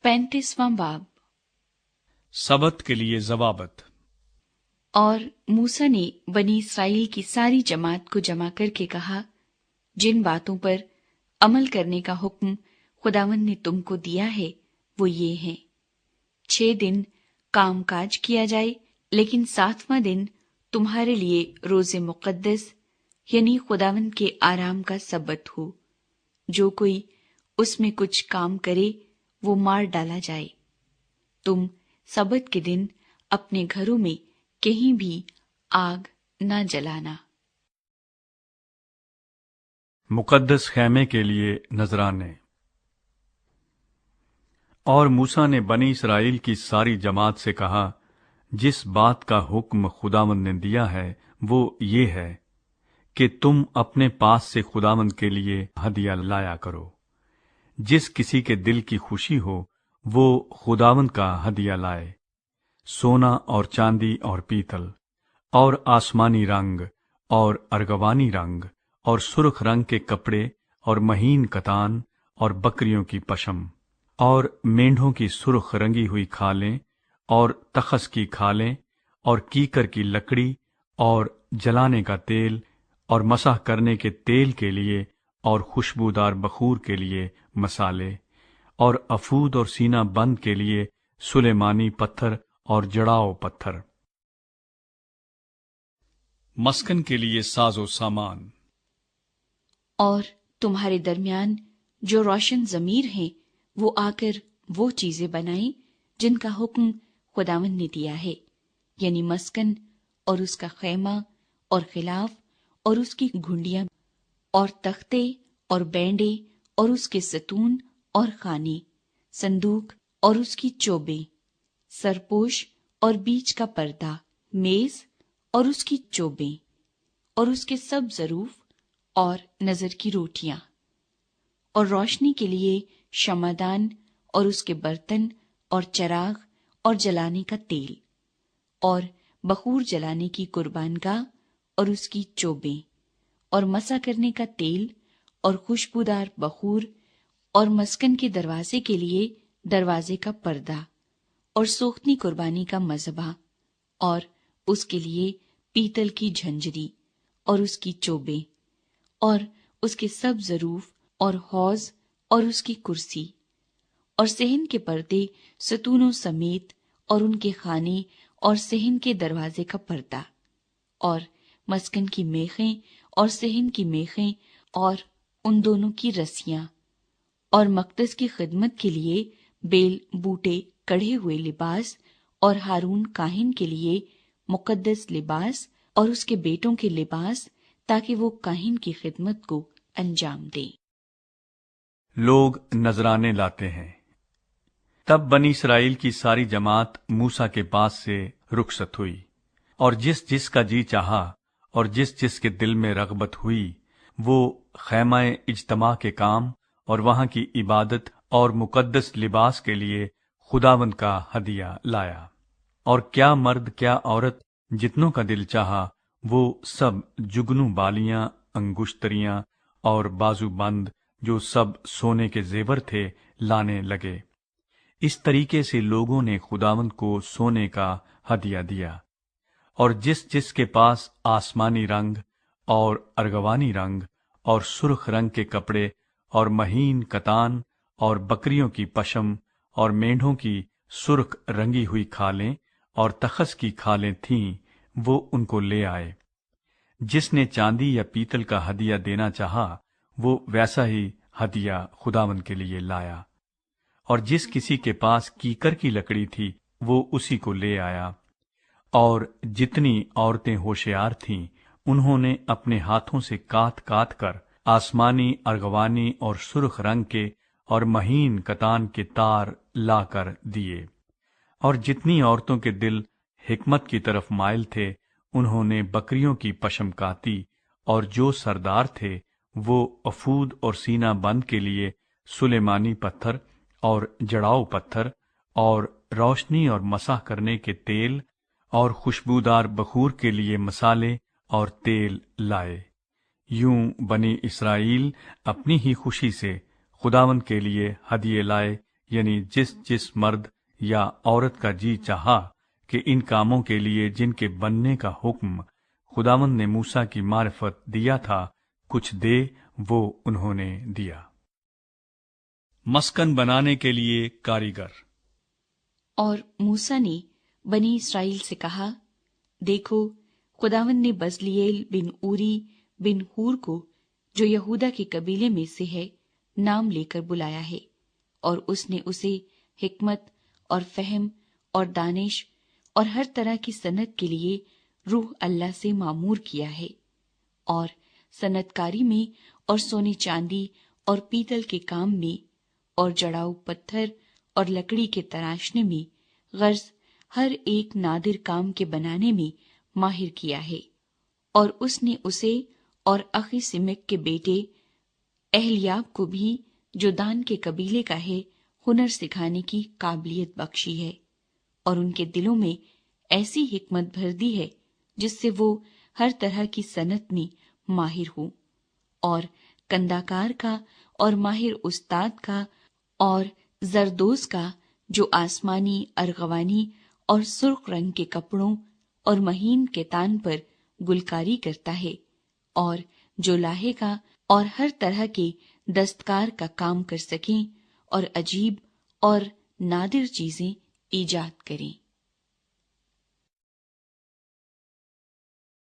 35वां बाब। सबत के लिए ज़वाबत। और मूसा ने बनी इसराइल की सारी जमात को जमा करके कहा, जिन बातों पर अमल करने का हुक्म खुदावंद ने तुमको दिया है वो ये हैं। 6 दिन काम काज किया जाए, लेकिन 7वां दिन तुम्हारे लिए रोजे मुकद्दस यानी खुदावंद के आराम का सबत हो। जो कोई उसमें कुछ काम करे वो मार डाला जाए। तुम सबत के दिन अपने घरों में कहीं भी आग न जलाना। मुकद्दस खैमे के लिए नजराने। और मूसा ने बनी इसराइल की सारी जमात से कहा, जिस बात का हुक्म खुदावंद ने दिया है वो ये है कि तुम अपने पास से खुदावंद के लिए हदिया लाया करो। जिस किसी के दिल की खुशी हो वो खुदावंद का हदिया लाए। सोना और चांदी और पीतल और आसमानी रंग और अर्गवानी रंग और सुर्ख रंग के कपड़े और महीन कतान और बकरियों की पशम और मेंढों की सुर्ख रंगी हुई खालें और तखस की खालें और कीकर की लकड़ी और जलाने का तेल और मसाह करने के तेल के लिए और खुशबूदार बखूर के लिए मसाले और अफूद और सीना बंद के लिए सुलेमानी पत्थर और जड़ाओ पत्थर। मस्कन के लिए साजो सामान। और तुम्हारे दरमियान जो रोशन जमीर हैं वो आकर वो चीजें बनाएं जिनका हुक्म खुदावंद ने दिया है, यानी मस्कन और उसका खैमा और खिलाफ और उसकी घुंडियां और तख्ते और बैंडे और उसके सतून और खाने, संदूक और उसकी चोबें, सरपोश और बीच का पर्दा, मेज और उसकी चोबें और उसके सब जरूफ और नजर की रोटियां, और रोशनी के लिए शमादान और उसके बर्तन और चराग और जलाने का तेल और बखूर जलाने की कुर्बानगाह और उसकी चोबें और मसा करने का तेल और खुशबूदार बखूर और मस्कन के दरवाजे के लिए दरवाजे का पर्दा और सोख्ती कुर्बानी का मज़बा और उसके लिए पीतल की झंझरी और उसकी चोबें और उसके सब जरूफ और हौज और उसकी कुर्सी और सहन के पर्दे सतूनों समेत और उनके खाने और सहन के दरवाजे का पर्दा और मस्कन की मेखें और सहन की मेखें और उन दोनों की रस्सियां और मकदस की खिदमत के लिए बेल बूटे कढ़े हुए लिबास और हारून काहिन के लिए मुकद्दस लिबास और उसके बेटों के लिबास, ताकि वो काहिन की खिदमत को अंजाम दे। लोग नजराने लाते हैं। तब बनी इसराइल की सारी जमात मूसा के पास से रुखसत हुई, और जिस जिस का जी चाहा और जिस जिस के दिल में रगबत हुई वो खैमाए इज्तमा के काम और वहां की इबादत और मुकद्दस लिबास के लिए खुदावंद का हदिया लाया। और क्या मर्द क्या औरत जितनों का दिल चाहा वो सब जुगनू बालियां, अंगुश्तरियां और बाजूबंद जो सब सोने के जेवर थे लाने लगे। इस तरीके से लोगों ने खुदावंद को सोने का हदिया दिया। और जिस जिस के पास आसमानी रंग और अर्गवानी रंग और सुर्ख रंग के कपड़े और महीन कतान और बकरियों की पशम और मेंढों की सुर्ख रंगी हुई खालें और तखस की खालें थीं, वो उनको ले आए। जिसने चांदी या पीतल का हदिया देना चाहा वो वैसा ही हदिया खुदावंद के लिए लाया। और जिस किसी के पास कीकर की लकड़ी थी वो उसी को ले आया। और जितनी औरतें होशियार थीं उन्होंने अपने हाथों से कात कात कर आसमानी, अर्गवानी और सुर्ख रंग के और महीन कतान के तार लाकर दिए। और जितनी औरतों के दिल हिकमत की तरफ माइल थे उन्होंने बकरियों की पशम काती। और जो सरदार थे वो अफूद और सीना बंद के लिए सुलेमानी पत्थर और जड़ाऊ पत्थर और रोशनी और मसाह करने के तेल और खुशबूदार बखूर के लिए मसाले और तेल लाए। यूं बनी इसराइल अपनी ही खुशी से खुदावंद के लिए हदिये लाए, یعنی جس مرد یا عورت کا جی چاہا کہ ان کاموں کے لیے جن کے بننے کا حکم خداوند نے موسیٰ کی معرفت دیا تھا کچھ دے، وہ انہوں نے دیا۔ مسکن بنانے کے لیے کاریگر۔ اور موسیٰ نے بنی اسرائیل سے کہا، دیکھو، خداوند نے بزلیل بن اوری بن ہور کو، جو یہودا کے قبیلے میں سے ہے، نام لے کر بلایا ہے، اور اس نے اسے حکمت اور فہم اور دانش اور ہر طرح کی صنعت کے لیے روح اللہ سے معمور کیا ہے، اور صنعت کاری میں اور سونے چاندی اور پیتل کے کام میں اور جڑاؤ پتھر اور لکڑی کے تراشنے میں، غرض ہر ایک نادر کام کے بنانے میں ماہر کیا ہے۔ اور اس نے اسے اور اخی سمک کے بیٹے اہلیاب کو بھی، جو دان کے قبیلے کا ہے، ہنر سکھانے کی قابلیت بخشی ہے، اور ان کے دلوں میں ایسی حکمت بھر دی ہے جس سے وہ ہر طرح کی صنعت میں ماہر ہوں، اور کنداکار کا اور ماہر استاد کا اور زردوز کا، جو آسمانی، ارغوانی اور سرخ رنگ کے کپڑوں اور مہین کتان پر گلکاری کرتا ہے، اور جو لاہے کا اور ہر طرح کے دستکار کا کام کر سکیں اور عجیب اور نادر چیزیں ایجاد کریں۔